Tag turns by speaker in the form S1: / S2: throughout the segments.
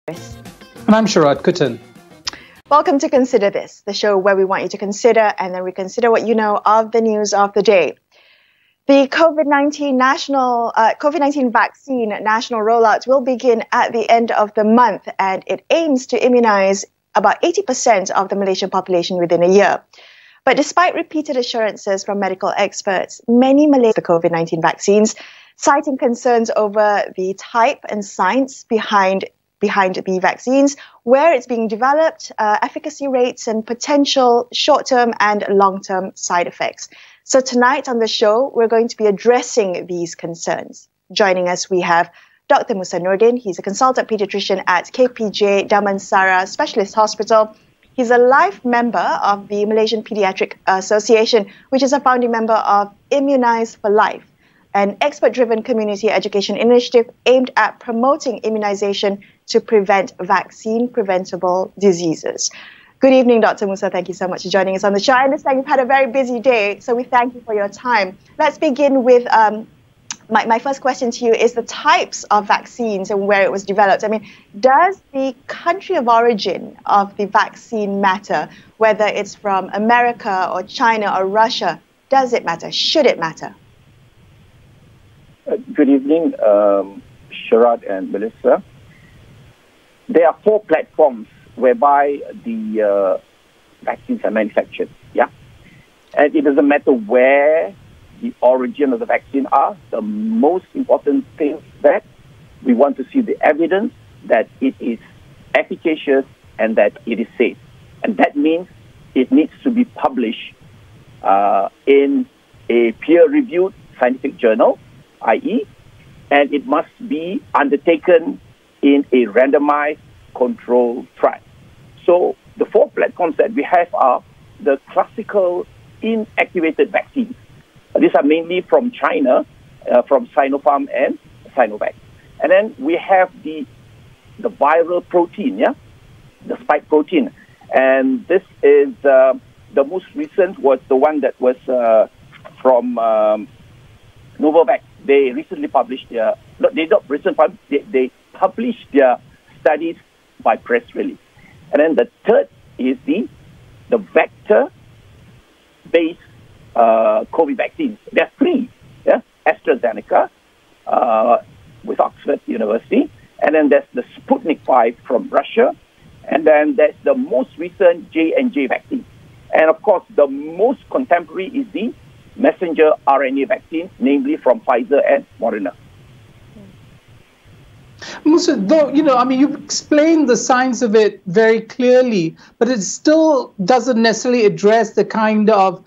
S1: And I'm Sharaad Kuttan.
S2: Welcome to Consider This, the show where we want you to consider and then reconsider what you know of the news of the day. The COVID-19 vaccine national rollout will begin at the end of the month, and it aims to immunize about 80% of the Malaysian population within a year. But despite repeated assurances from medical experts, many Malaysians the COVID-19 vaccines, citing concerns over the type and science behind the vaccines, where it's being developed, efficacy rates, and potential short-term and long-term side effects. So tonight on the show, we're going to be addressing these concerns. Joining us, we have Dr Musa Nordin. He's a consultant pediatrician at KPJ Damansara Specialist Hospital. He's a life member of the Malaysian Pediatric Association, which is a founding member of Immunise4Life, an expert-driven community education initiative aimed at promoting immunization to prevent vaccine-preventable diseases. Good evening, Dr. Musa. Thank you so much for joining us on the show. I understand you've had a very busy day, so we thank you for your time. Let's begin with my first question to you is the types of vaccines and where it was developed. I mean, does the country of origin of the vaccine matter, whether it's from America or China or Russia? Does it matter? Should it matter?
S3: Good evening, Sharaad and Melissa. There are 4 platforms whereby the vaccines are manufactured, yeah? And it doesn't matter where the origin of the vaccine are. The most important thing that we want to see the evidence that it is efficacious and that it is safe. And that means it needs to be published in a peer-reviewed scientific journal, i.e., and it must be undertaken in a randomized controlled trial. So the 4 platforms that we have are the classical inactivated vaccines. These are mainly from China, from Sinopharm and Sinovac. And then we have the viral protein, yeah, the spike protein. And this is the most recent was the one that was from Novavax. They recently published their, they published their studies by press release. And then the third is the vector-based COVID vaccines. There are 3, yeah? AstraZeneca with Oxford University, and then there's the Sputnik 5 from Russia, and then there's the most recent J&J vaccine. And of course, the most contemporary is the messenger RNA vaccine, namely from Pfizer and Moderna.
S1: Musa, though, you've explained the science of it very clearly, but it still doesn't necessarily address the kind of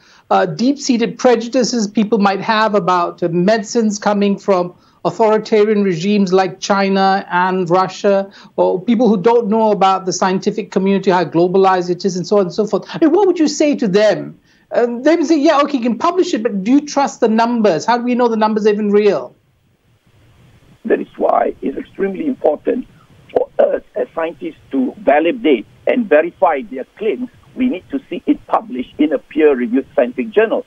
S1: deep-seated prejudices people might have about medicines coming from authoritarian regimes like China and Russia, or people who don't know about the scientific community, how globalized it is, and so on and so forth. I mean, what would you say to them? They would say, yeah, okay, you can publish it, but do you trust the numbers? How do we know the numbers are even real?
S3: That is why it's extremely important for us as scientists to validate and verify their claims. We need to see it published in a peer-reviewed scientific journal,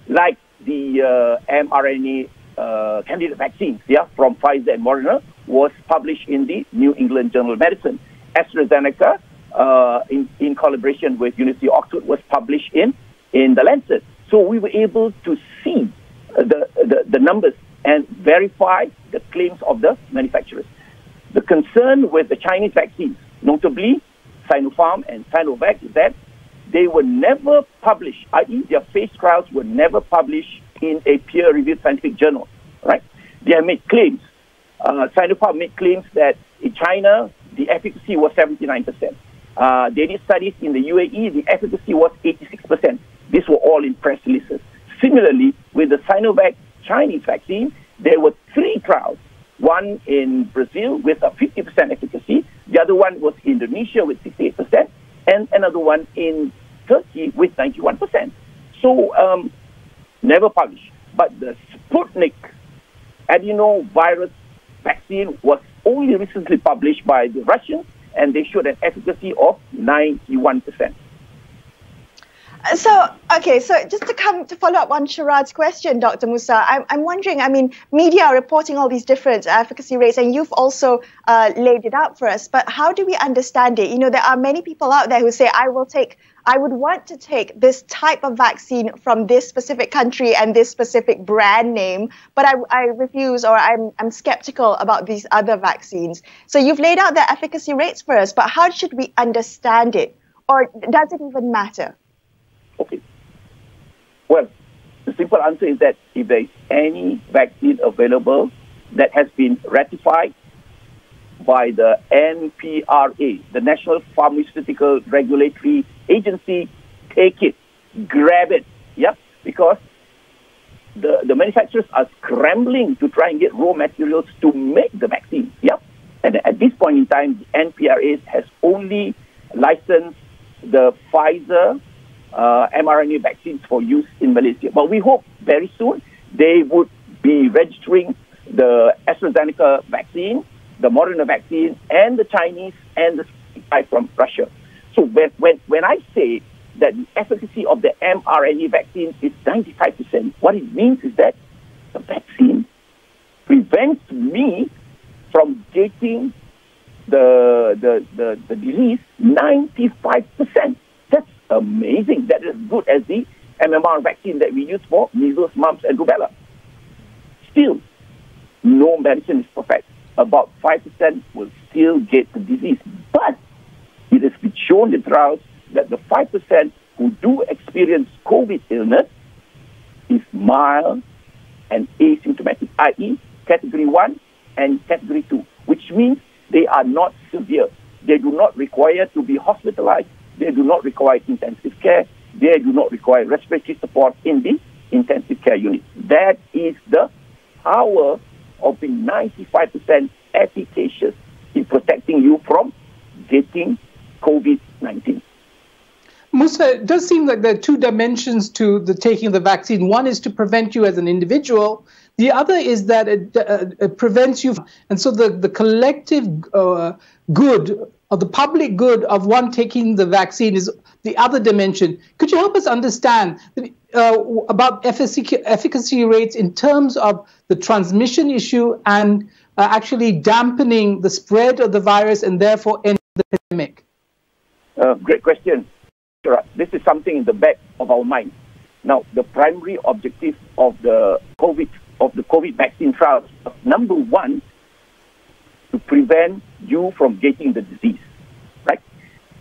S3: like the mRNA candidate vaccines, yeah, from Pfizer and Moderna was published in the New England Journal of Medicine. AstraZeneca, in collaboration with University of Oxford, was published in the Lancet. So we were able to see the numbers and verify the claims of the manufacturers. The concern with the Chinese vaccines, notably Sinopharm and Sinovac, is that they were never published, i.e. their phase trials were never published in a peer-reviewed scientific journal, right? They have made claims. Sinopharm made claims that in China, the efficacy was 79%. They did studies in the UAE, the efficacy was 86%. These were all in press releases. Similarly, with the Sinovac Chinese vaccine, there were 3 trials. One in Brazil with a 50% efficacy, the other one was Indonesia with 68%, and another one in Turkey with 91%. So, never published. But the Sputnik adenovirus vaccine was only recently published by the Russians, and they showed an efficacy of 91%.
S2: Okay, so just to follow up on Sharaad's question, Dr. Musa, I'm wondering, I mean, media are reporting all these different efficacy rates, and you've also laid it out for us, but how do we understand it? You know, there are many people out there who say, I would want to take this type of vaccine from this specific country and this specific brand name, but I refuse, or I'm skeptical about these other vaccines. So you've laid out the efficacy rates for us, but how should we understand it? Or does it even matter?
S3: Okay. Well, the simple answer is that if there is any vaccine available that has been ratified by the NPRA, the National Pharmaceutical Regulatory Agency, take it, grab it, yeah, because the manufacturers are scrambling to try and get raw materials to make the vaccine, yeah. And at this point in time, the NPRA has only licensed the Pfizer mRNA vaccines for use in Malaysia. But we hope very soon they would be registering the AstraZeneca vaccine, the Moderna vaccine, and the Chinese and the Sputnik from Russia. So when I say that the efficacy of the mRNA vaccine is 95%, what it means is that the vaccine prevents me from getting the disease 95%. That's amazing. That is as good as the MMR vaccine that we use for measles, mumps, and rubella. Still, no medicine is perfect. About 5% will still get the disease. But it has been shown in trials that the 5% who do experience COVID illness is mild and asymptomatic, i.e. category 1 and category 2, which means they are not severe. They do not require to be hospitalized. They do not require intensive care. They do not require respiratory support in the intensive care unit. That is the power of being 95% efficacious in protecting you from getting COVID-19.
S1: Musa, it does seem like there are two dimensions to the taking of the vaccine. One is to prevent you as an individual. The other is that it prevents you. And so the collective good, or the public good of one taking the vaccine is the other dimension. Could you help us understand about efficacy rates in terms of the transmission issue and actually dampening the spread of the virus and therefore ending the pandemic?
S3: Great question. This is something in the back of our mind. Now, the primary objective of the COVID vaccine trials was, number one, to prevent you from getting the disease. Right?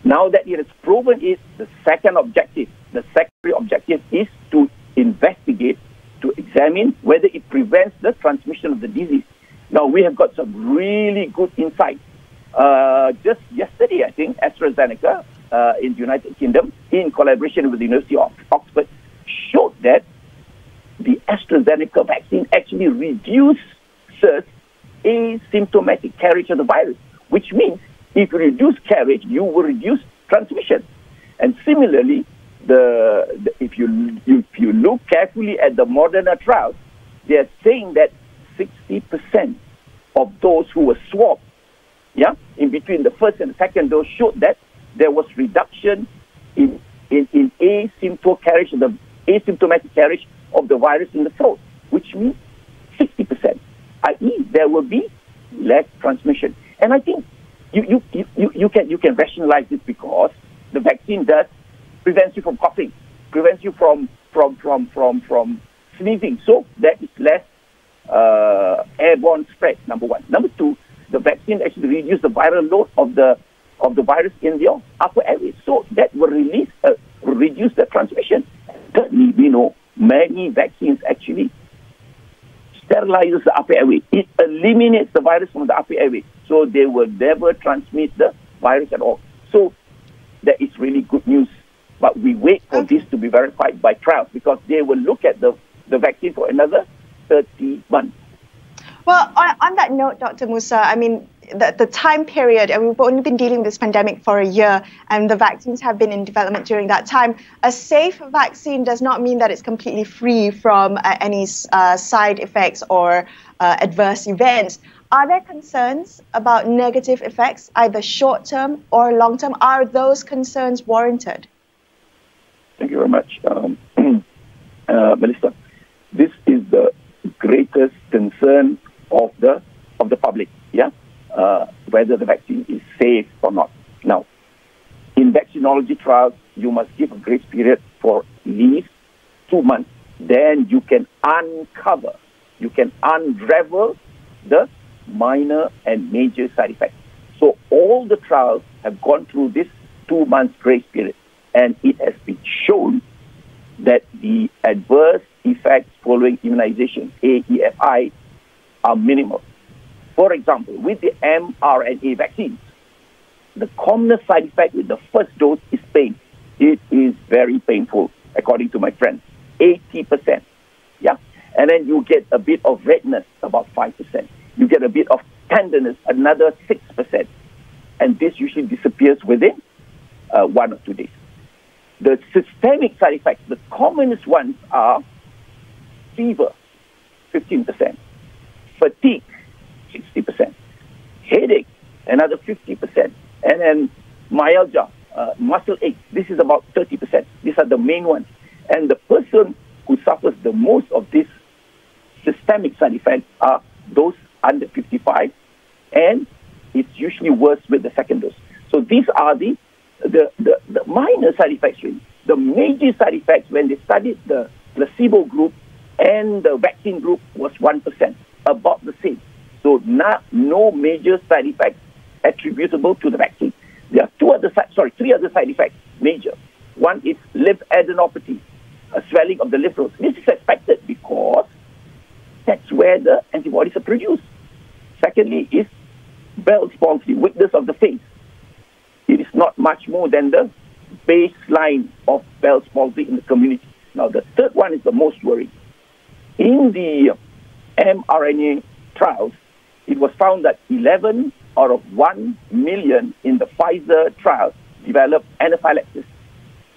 S3: Now that it has proven it, the secondary objective is to investigate, to examine whether it prevents the transmission of the disease. Now, we have got some really good insights. Just yesterday, I think, AstraZeneca in the United Kingdom, in collaboration with the University of Oxford, showed that the AstraZeneca vaccine actually reduces asymptomatic carriage of the virus, which means if you reduce carriage, you will reduce transmission. And similarly, if you look carefully at the Moderna trials, they are saying that 60% of those who were swabbed, in between the first and the second dose, showed that there was reduction in asymptomatic carriage of the virus in the throat, which means 60%, i.e. there will be less transmission. And I think you can rationalize this because the vaccine does prevents you from coughing, prevents you from sneezing, so there is less airborne spread, number one. Number two, the vaccine actually reduces the viral load of the virus in your upper airway, so that will reduce the transmission. Thirdly, we know many vaccines actually sterilizes the upper airway. It eliminates the virus from the upper airway, so they will never transmit the virus at all. So that is really good news. But we wait for this to be verified by trials because they will look at the vaccine for another 30 months.
S2: Well, on that note, Dr. Musa, I mean, the time period, and we've only been dealing with this pandemic for a year, and the vaccines have been in development during that time. A safe vaccine does not mean that it's completely free from any side effects or adverse events. Are there concerns about negative effects, either short-term or long-term? Are those concerns warranted?
S3: Thank you very much, Melissa. This is the greatest concern of the public, whether the vaccine is safe or not. Now, in vaccinology trials, you must give a grace period for at least 2 months. Then you can uncover, you can unravel the minor and major side effects. So all the trials have gone through this 2 months grace period, and it has been shown that the adverse effects following immunization, AEFI, are minimal. For example, with the mRNA vaccines, the commonest side effect with the first dose is pain. It is very painful, according to my friends, 80%. Yeah, and then you get a bit of redness, about 5%. You get a bit of tenderness, another 6%, and this usually disappears within 1 or 2 days. The systemic side effects, the commonest ones are fever, 15%, fatigue, 60%, headache, another 50%, and then myalgia, muscle ache, this is about 30%. These are the main ones. And the person who suffers the most of these systemic side effects are those under 55, and it's usually worse with the second dose. So these are the minor side effects, really. The major side effects, when they studied the placebo group and the vaccine group, was 1%, about the same. So no major side effects attributable to the vaccine. There are three other side effects, major. One is lymphadenopathy, a swelling of the lymph nodes. This is expected because that's where the antibodies are produced. Secondly is Bell's palsy, weakness of the face. It is not much more than the baseline of Bell's palsy in the community. Now, the third one is the most worrying. In the mRNA trials, it was found that 11 out of 1 million in the Pfizer trials developed anaphylaxis.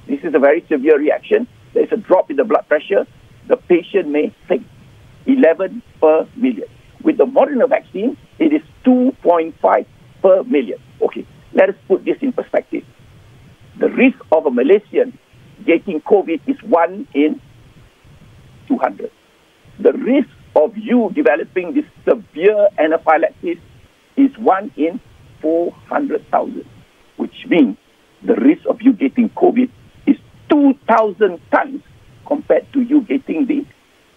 S3: This is a very severe reaction. There is a drop in the blood pressure. The patient may faint. 11 per million. With the Moderna vaccine, it is 2.5 per million. Okay, let us put this in perspective. The risk of a Malaysian getting COVID is 1 in 200. The risk of you developing this severe anaphylaxis is 1 in 400,000, which means the risk of you getting COVID is 2,000 times compared to you getting the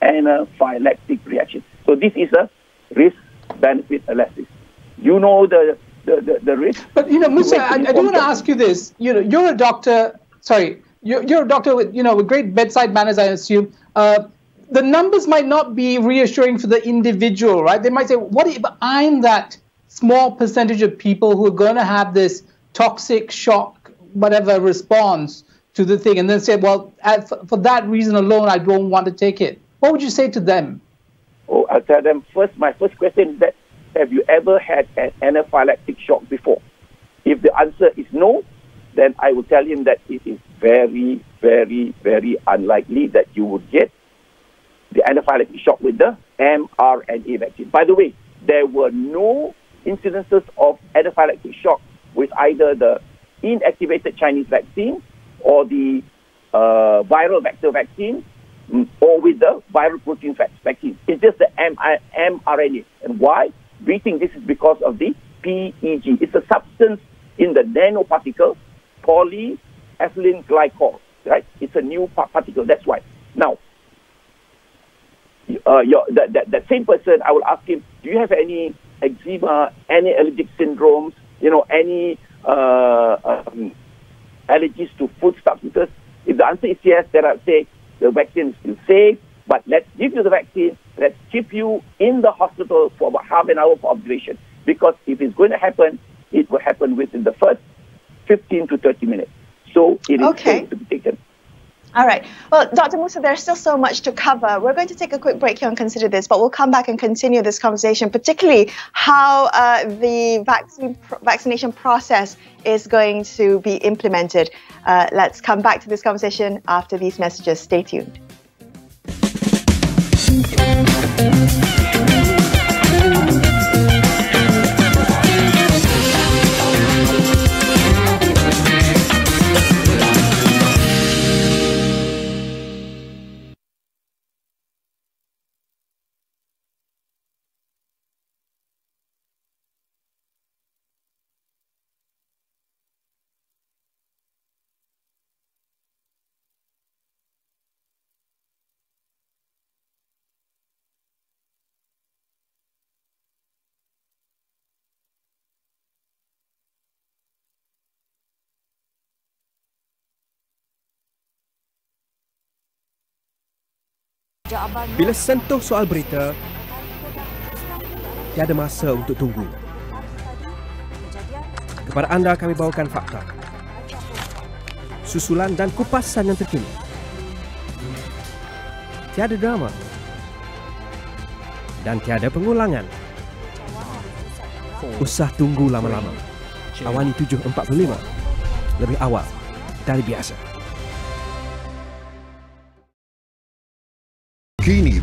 S3: anaphylactic reaction. So this is a risk-benefit analysis. You know the risk. But
S1: Musa, I do want to ask you this. You're a doctor. Sorry, you're a doctor with with great bedside manners, I assume. The numbers might not be reassuring for the individual, right? They might say, "What if I'm that small percentage of people who are going to have this toxic shock, whatever response to the thing," and then say, "Well, for that reason alone, I don't want to take it." What would you say to them?
S3: Oh, I'll tell them first. My first question is that, have you ever had an anaphylactic shock before? If the answer is no, then I will tell him that it is very, very, very unlikely that you would get the anaphylactic shock with the mRNA vaccine. By the way, there were no incidences of anaphylactic shock with either the inactivated Chinese vaccine or the viral vector vaccine or with the viral protein vaccine. It's just the mRNA. And why? We think this is because of the PEG. It's a substance in the nanoparticle, polyethylene glycol, right? It's a new particle. That's why. Now, that same person, I will ask him, do you have any eczema, any allergic syndromes, any allergies to food substances? If the answer is yes, then I would say the vaccine is still safe, but let's give you the vaccine, let's keep you in the hospital for about half an hour for observation. Because if it's going to happen, it will happen within the first 15 to 30 minutes. So it is safe to be taken.
S2: All right. Well, Dr. Musa, there's still so much to cover. We're going to take a quick break here and consider this, but we'll come back and continue this conversation, particularly how the vaccination process is going to be implemented. Let's come back to this conversation after these messages. Stay tuned.
S4: Bila sentuh soal berita, tiada masa untuk tunggu. Kepada anda kami bawakan fakta, susulan dan kupasan yang terkini. Tiada drama dan tiada pengulangan. Usah tunggu lama-lama. AWANI 7.45 lebih awal dari biasa.
S5: Kini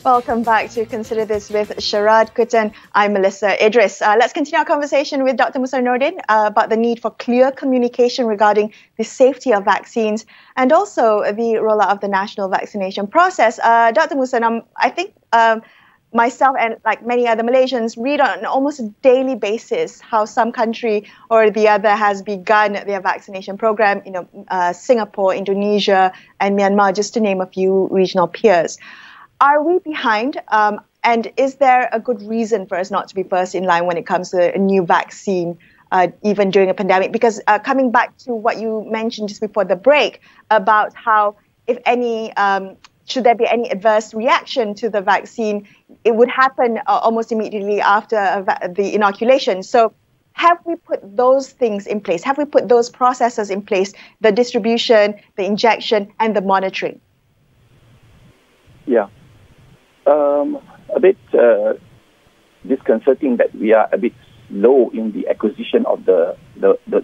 S2: Welcome back to Consider This with Sharaad Kuttan. I'm Melisa Idris. Let's continue our conversation with Dr Musa Nordin about the need for clear communication regarding the safety of vaccines and also the rollout of the national vaccination process. Dr Musa, I think myself and like many other Malaysians read on almost a daily basis how some country or the other has begun their vaccination program. Singapore, Indonesia, and Myanmar, just to name a few regional peers. Are we behind? And is there a good reason for us not to be first in line when it comes to a new vaccine, even during a pandemic? Because coming back to what you mentioned just before the break about how, if any, should there be any adverse reaction to the vaccine, it would happen almost immediately after the inoculation. So have we put those things in place? Have we put those processes in place, the distribution, the injection, and the monitoring?
S3: Yeah. A bit disconcerting that we are a bit slow in the acquisition of the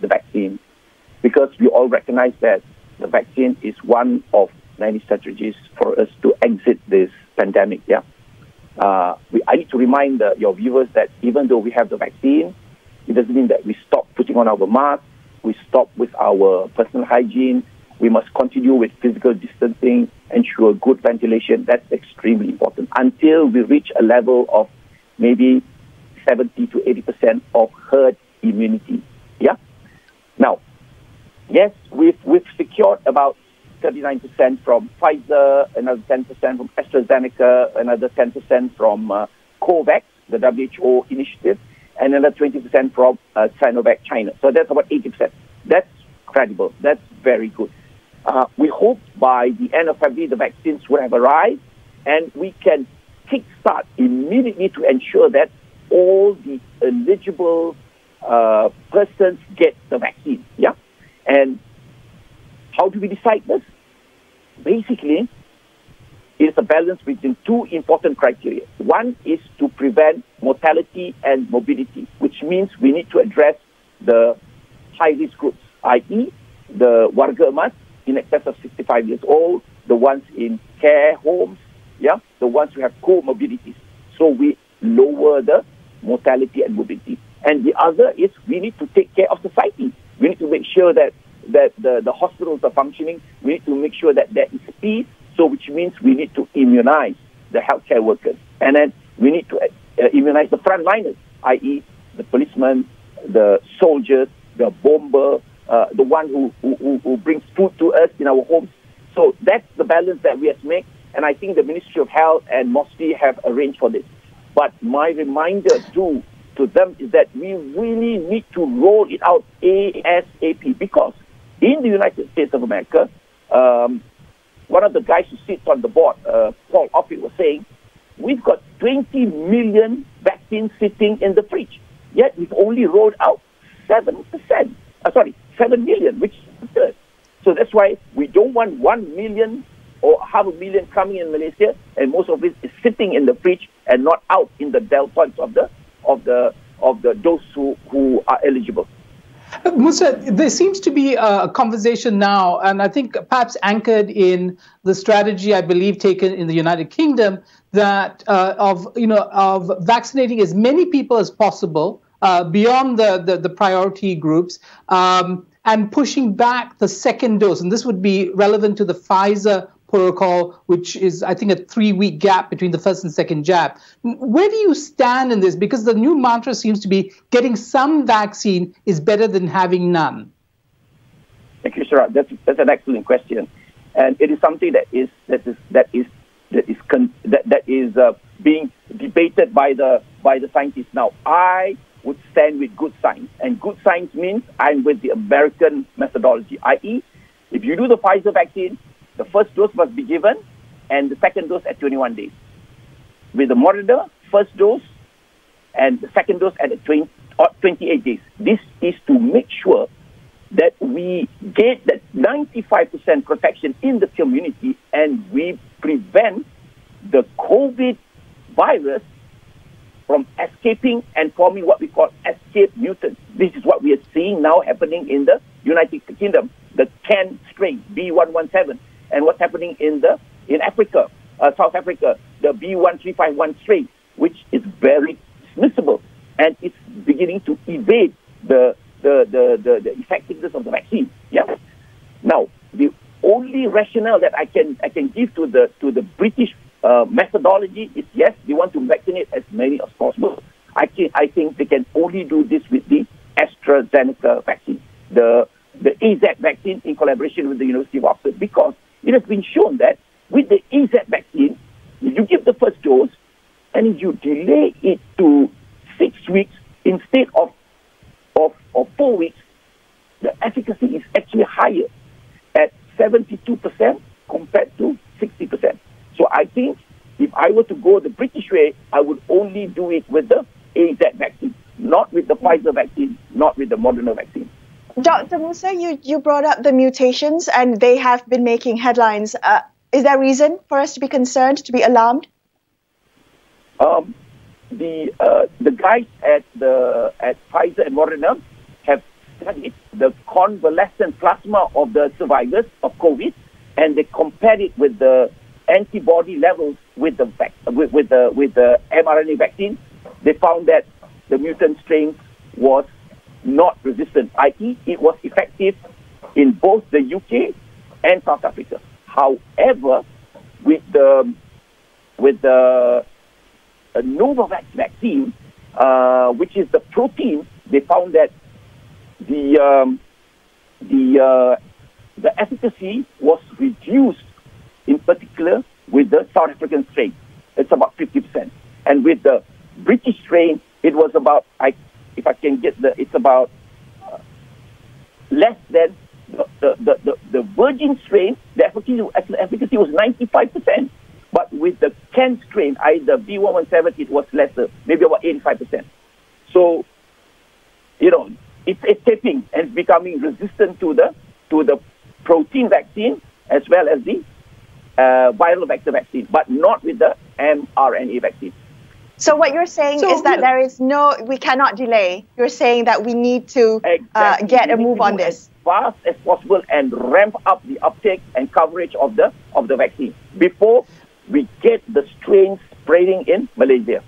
S3: vaccine, because we all recognize that the vaccine is one of many strategies for us to exit this pandemic. Yeah, I need to remind your viewers that even though we have the vaccine, it doesn't mean that we stop putting on our mask, we stop with our personal hygiene. We must continue with physical distancing, ensure good ventilation. That's extremely important until we reach a level of maybe 70 to 80% of herd immunity. Yeah. Now, yes, we've secured about 39% from Pfizer, another 10% from AstraZeneca, another 10% from COVAX, the WHO initiative, and another 20% from Sinovac China. So that's about 80%. That's credible. That's very good. We hope by the end of February the vaccines will have arrived and we can kickstart immediately to ensure that all the eligible persons get the vaccine. Yeah, and how do we decide this? Basically, it's a balance between two important criteria. One is to prevent mortality and morbidity, which means we need to address the high-risk groups, i.e. the warga emas in excess of 65 years old, the ones in care homes, yeah, the ones who have comorbidities. So we lower the mortality and morbidity. And the other is we need to take care of society. We need to make sure that the hospitals are functioning. We need to make sure that there is peace, so which means we need to immunize the healthcare workers. And then we need to immunize the frontliners, i.e. the policemen, the soldiers, the bomber, the one who brings food to us in our homes. So that's the balance that we have to make. And I think the Ministry of Health and MOSFI have arranged for this. But my reminder to them is that we really need to roll it out ASAP, because in the United States of America, one of the guys who sits on the board, Paul Offit, was saying, we've got 20 million vaccines sitting in the fridge, yet we've only rolled out 7 million, which is a third. So that's why we don't want 1 million or 500,000 coming in Malaysia, and most of it is sitting in the fridge and not out in the deltoids of those who are eligible.
S1: Musa, there seems to be a conversation now, and I think perhaps anchored in the strategy, I believe, taken in the United Kingdom, that of vaccinating as many people as possible beyond the priority groups, and pushing back the second dose. And this would be relevant to the Pfizer protocol, which is, I think, a 3-week gap between the first and second jab. Where do you stand in this? Because the new mantra seems to be getting some vaccine is better than having none.
S3: Thank you, Sharaad. That's an excellent question, and it is something that is being debated repeated by the scientists. Now, I would stand with good science, and good science means I'm with the American methodology, i.e., if you do the Pfizer vaccine, the first dose must be given, and the second dose at 21 days. With the Moderna, first dose and the second dose at 28 days. This is to make sure that we get that 95% protection in the community, and we prevent the COVID virus from escaping and forming what we call escape mutants. This is what we are seeing now happening in the United Kingdom, the Kent strain, B117, and what's happening in Africa, South Africa, the B1351 strain, which is very transmissible, and it's beginning to evade the effectiveness of the vaccine. Yeah. Now, the only rationale that I can give to the British methodology is, yes, they want to vaccinate as many as possible. I think they can only do this with the AstraZeneca vaccine, the AZ vaccine in collaboration with the University of Oxford, because it has been shown that with the AZ vaccine, if you give the first dose and if you delay it to 6 weeks instead of 4 weeks, the efficacy is actually higher at 72% compared to 60%. So I think if I were to go the British way, I would only do it with the AZ vaccine, not with the Pfizer vaccine, not with the Moderna vaccine.
S2: Dr. Musa, you brought up the mutations and they have been making headlines. Is there reason for us to be concerned, to be alarmed?
S3: The guys at Pfizer and Moderna have studied the convalescent plasma of the survivors of COVID, and they compared it with the antibody levels with the mRNA vaccine. They found that the mutant strain was not resistant, i.e., it was effective in both the UK and South Africa. However, with the Novavax vaccine, which is the protein, they found that the efficacy was reduced, in particular with the South African strain. It's about 50%. And with the British strain, it was about, it's about less than the virgin strain. The efficacy was 95%. But with the Kent strain, the B117, it was lesser, maybe about 85%. So, it's escaping and becoming resistant to the protein vaccine as well as the viral vector vaccine, but not with the mRNA vaccine.
S2: So what you're saying is that we cannot delay. You're saying that we need to get a move on this.
S3: As fast as possible and ramp up the uptake and coverage of the vaccine before we get the strain spreading in Malaysia.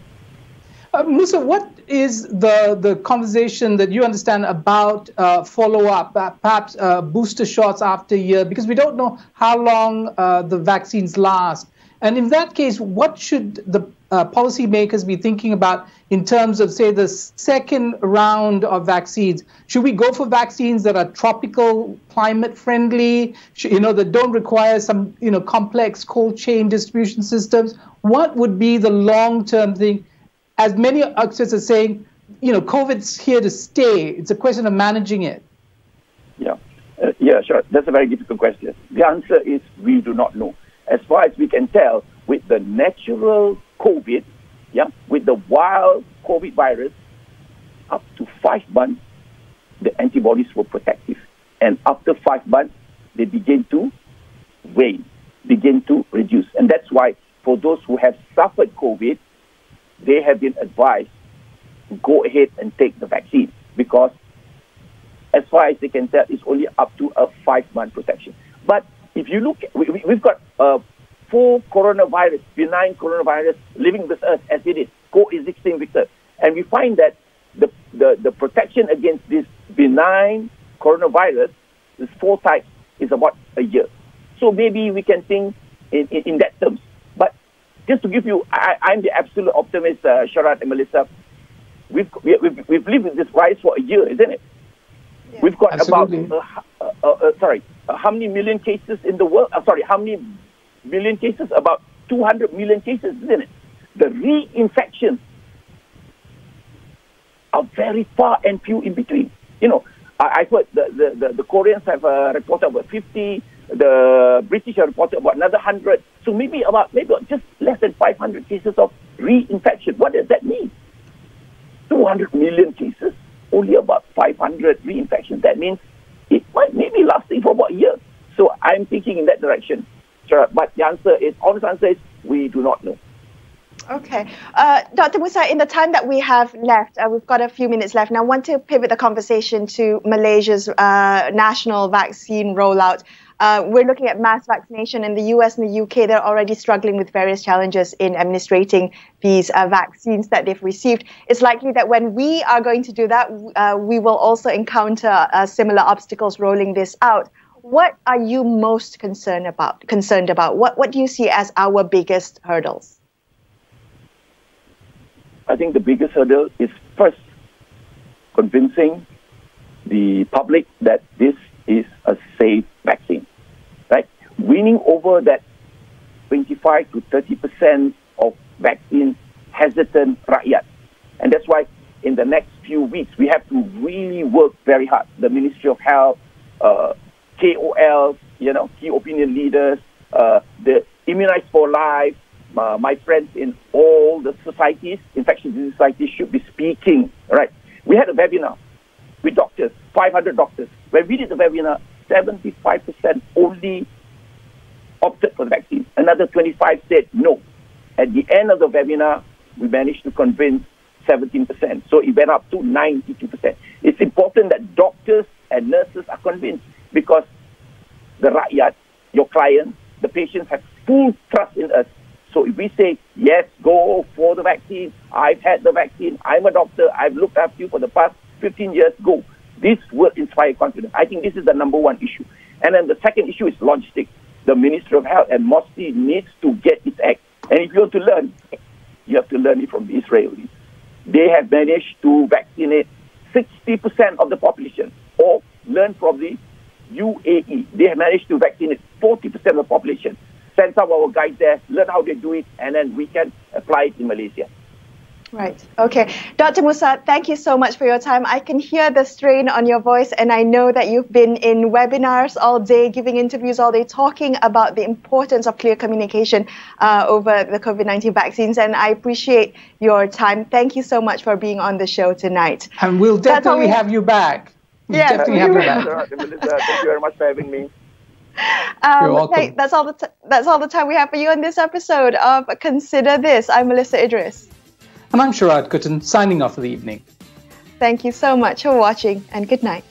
S1: Musa, what is the conversation that you understand about follow-up, perhaps booster shots after a year, because we don't know how long the vaccines last. And in that case, what should the policymakers be thinking about in terms of, say, the second round of vaccines? Should we go for vaccines that are tropical, climate-friendly, that don't require some, complex cold chain distribution systems? What would be the long-term thing? As many experts are saying, COVID's here to stay. It's a question of managing it.
S3: Yeah, sure. That's a very difficult question. The answer is we do not know. As far as we can tell, with the natural COVID, with the wild COVID virus, up to 5 months, the antibodies were protective. And after 5 months, they begin to wane, begin to reduce. And that's why for those who have suffered COVID, they have been advised to go ahead and take the vaccine, because as far as they can tell, it's only up to a 5-month protection. But if you look, we've got 4 coronavirus, benign coronavirus living with us as it is, coexisting with us. And we find that the protection against this benign coronavirus, this 4 types, is about a year. So maybe we can think in that terms. But just to give you, I'm the absolute optimist, Sharaad and Melisa. We've lived with this virus for a year, isn't it? Yeah. We've got Absolutely. About, how many million cases in the world? How many million cases? About 200 million cases, isn't it? the reinfections are very far and few in between. You know, I've heard the Koreans have reported about 50, the British have reported about another 100. So maybe just less than 500 cases of reinfection. What does that mean? 200 million cases, only about 500 reinfections. That means it might maybe lasting for about a year. So I'm thinking in that direction. But the honest answer is, we do not know.
S2: Okay. Dr. Musa, in the time that we have left, we've got a few minutes left. Now, I want to pivot the conversation to Malaysia's national vaccine rollout. We're looking at mass vaccination in the US and the UK. They're already struggling with various challenges in administrating these vaccines that they've received. It's likely that when we are going to do that, we will also encounter similar obstacles rolling this out. What are you most concerned about? What do you see as our biggest hurdles?
S3: I think the biggest hurdle is first convincing the public that this is a safe vaccine, right? Winning over that 25 to 30% of vaccine hesitant rakyat. And that's why in the next few weeks, we have to really work very hard. The Ministry of Health, KOLs, key opinion leaders, the Immunise4Life, my friends in all the societies, infectious disease societies, should be speaking, right? We had a webinar with doctors, 500 doctors. When we did the webinar, 75% only opted for the vaccine. Another 25 said no. At the end of the webinar, we managed to convince 17%. So it went up to 92%. It's important that doctors and nurses are convinced, because the rakyat, your clients, the patients have full trust in us. So if we say, yes, go for the vaccine, I've had the vaccine, I'm a doctor, I've looked after you for the past 15 years, go. This will inspire confidence. I think this is the number one issue. And then the second issue is logistics. The Ministry of Health and MOSTI needs to get its act. And if you want to learn, you have to learn it from the Israelis. They have managed to vaccinate 60% of the population, or learn from the UAE. They have managed to vaccinate 40% of the population. Send some of our guys there, learn how they do it, and then we can apply it in Malaysia.
S2: Right. Okay. Dr. Musa, thank you so much for your time. I can hear the strain on your voice, and I know that you've been in webinars all day, giving interviews all day, talking about the importance of clear communication over the COVID-19 vaccines, and I appreciate your time. Thank you so much for being on the show tonight.
S1: And we'll definitely have you back.
S2: Yeah,
S1: definitely have you back.
S3: Melissa, thank you very much for having me.
S1: You're welcome.
S2: That's all the time we have for you in this episode of Consider This. I'm Melisa Idris.
S1: And I'm Sharaad Kuttan, signing off for the evening.
S2: Thank you so much for watching, and good night.